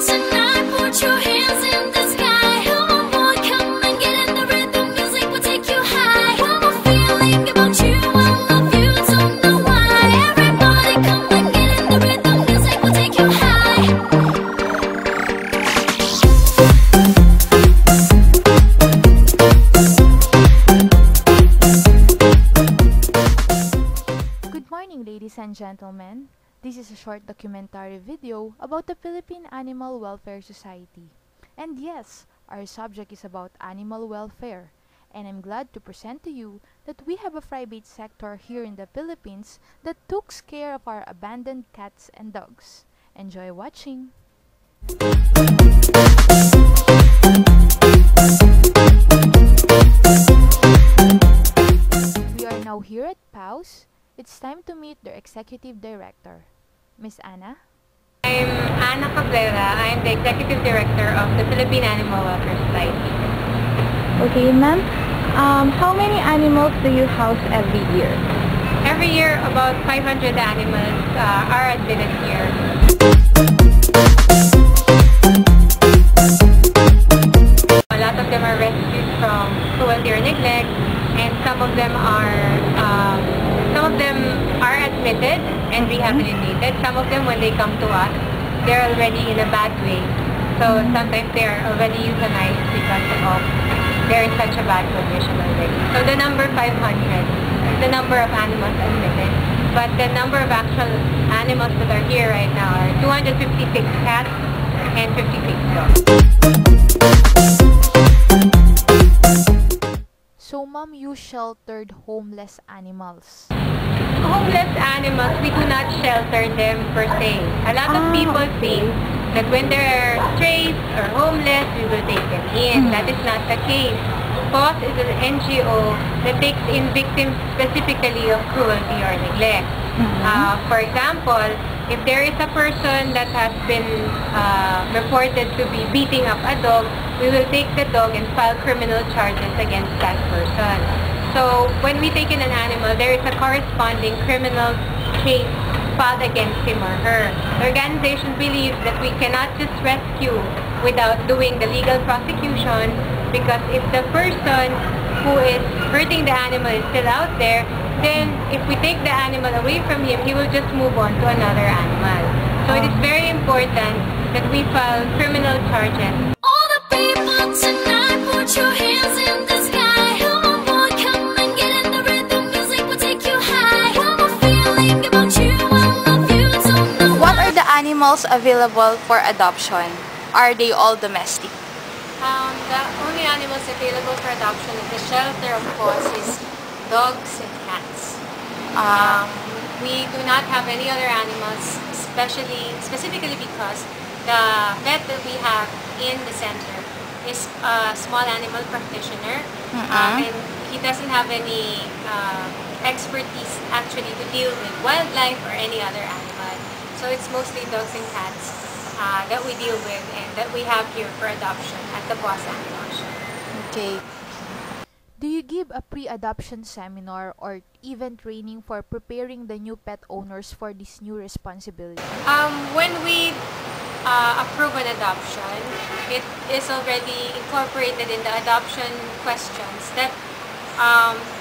tonight, put your hands in the sky. Come on boy, come and get in the rhythm. Music will take you high. One more feeling about you, I love you, don't know why. Everybody come and get in the rhythm. Music will take you high. Good morning, ladies and gentlemen. This is a short documentary video about the Philippine Animal Welfare Society. And yes, our subject is about animal welfare. And I'm glad to present to you that we have a private sector here in the Philippines that takes care of our abandoned cats and dogs. Enjoy watching! We are now here at PAWS. It's time to meet their executive director, Miss Anna. I'm Anna Cabrera. I'm the Executive Director of the Philippine Animal Welfare Society. Okay, ma'am. How many animals do you house every year? Every year, about 500 animals are admitted here. A lot of them are rescued from cruelty or neglect, and some of them are admitted and rehabilitated. Some of them, when they come to us, they're already in a bad way. So sometimes they're already euthanized because of they're in such a bad condition already. So the number 500 is the number of animals admitted. But the number of actual animals that are here right now are 256 cats and 56 dogs. So, ma'am, you sheltered homeless animals. Homeless animals, we do not shelter them per se. A lot of people think that when they're strays or homeless, we will take them in. That is not the case. PAWS is an NGO that takes in victims specifically of cruelty or neglect. For example, if there is a person that has been reported to be beating up a dog, we will take the dog and file criminal charges against that person. So when we take in an animal, there is a corresponding criminal case filed against him or her. The organization believes that we cannot just rescue without doing the legal prosecution, because if the person who is hurting the animal is still out there, then if we take the animal away from him, he will just move on to another animal. So it is very important that we file criminal charges. All the people tonight, put your hands in the sky. Come on boy, come and get in the rhythm. Music will take you high. One more feeling about you, I love you, don't know What why. are the animals available for adoption? Are they all domestic? The only animals available for adoption at the shelter, of course, is dogs and cats. We do not have any other animals, specifically because the vet that we have in the center is a small animal practitioner, and he doesn't have any expertise actually to deal with wildlife or any other animal. So it's mostly dogs and cats that we deal with and that we have here for adoption at the PAWS Animal Shelter. Okay. Do you give a pre-adoption seminar or even training for preparing the new pet owners for this new responsibility? When we approve an adoption, it is already incorporated in the adoption questions that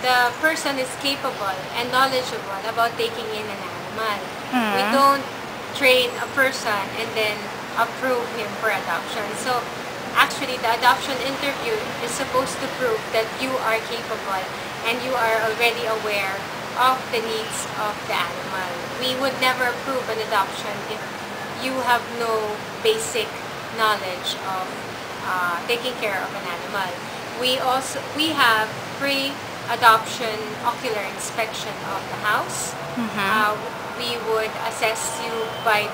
the person is capable and knowledgeable about taking in an animal. We don't train a person and then approve him for adoption. So actually the adoption interview is supposed to prove that you are capable and you are already aware of the needs of the animal. We would never approve an adoption if you have no basic knowledge of taking care of an animal. We have pre-adoption ocular inspection of the house. We would assess you by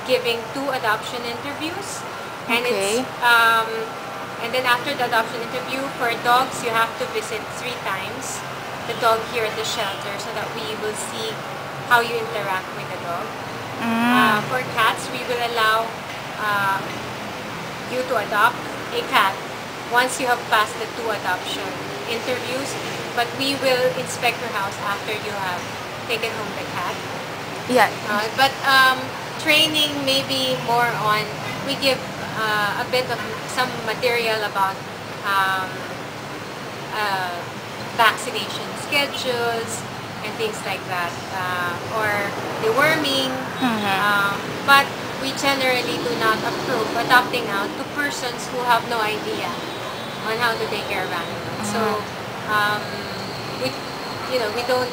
giving 2 adoption interviews, and and then after the adoption interview for dogs, you have to visit 3 times the dog here at the shelter so that we will see how you interact with the dog. For cats, we will allow you to adopt a cat once you have passed the 2 adoption interviews, but we will inspect your house after you have taken home the cat. Yeah. But training may be more on we give a bit of some material about vaccination schedules and things like that, or deworming. But we generally do not approve adopting out to persons who have no idea on how to take care of animals. So we don't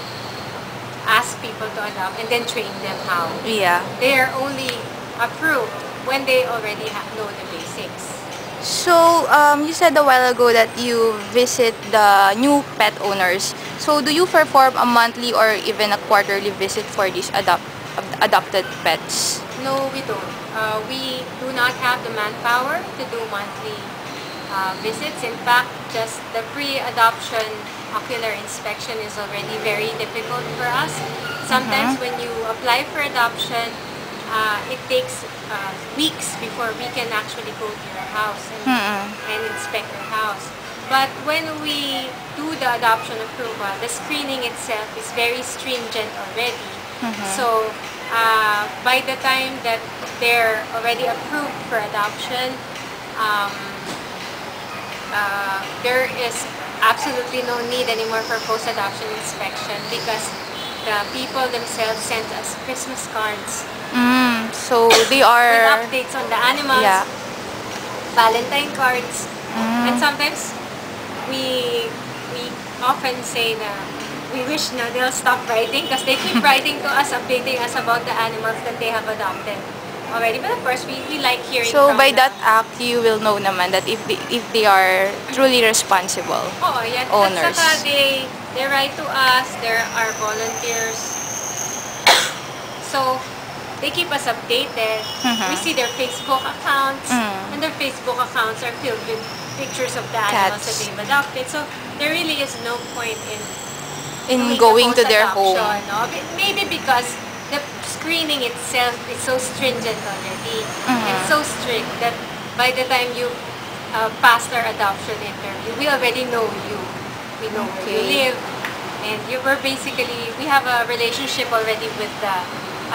ask people to adopt and then train them how. Yeah. They are only approved when they already know the basics. So, you said a while ago that you visit the new pet owners. So, do you perform a monthly or even a quarterly visit for these adopted pets? No, we don't. We do not have the manpower to do monthly visits. In fact, just the pre-adoption ocular inspection is already very difficult for us. Sometimes when you apply for adoption, it takes weeks before we can actually go to your house and inspect your house. But when we do the adoption approval, the screening itself is very stringent already. So by the time that they're already approved for adoption, there is absolutely no need anymore for post-adoption inspection because the people themselves sent us Christmas cards. So they are with updates on the animals, Valentine cards, and sometimes we often say that we wish na they'll stop writing because they keep writing to us, updating us about the animals that they have adopted already. But of course, we like hearing So from by them. that act, you will know naman that if they are truly responsible owners. At saka they write to us, there are volunteers. So they keep us updated. We see their Facebook accounts, and their Facebook accounts are filled with pictures of the animals that they've adopted. So there really is no point in doing going the to their home. post-adoption, no? Maybe because the screening itself is so stringent already and so strict that by the time you passed our adoption interview, we already know you. We know where you live, and we have a relationship already with the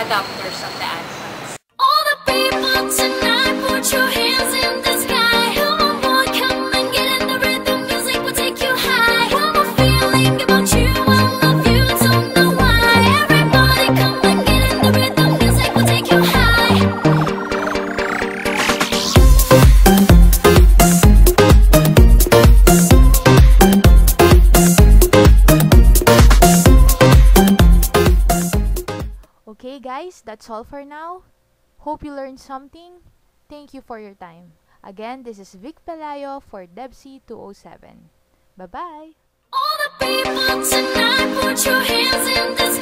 adopters of the animals. All the people tonight, put your hands in the sky. Come on, boy, come and get in the rhythm. Music will take you high. One more feeling about you, I love you, don't know why. Everybody, come and get in the rhythm. Music will take you high. Okay guys, that's all for now. Hope you learned something. Thank you for your time. Again, this is Vic Pelayo for DEVC 207. Bye-bye! All the people tonight, put your hands in the sky.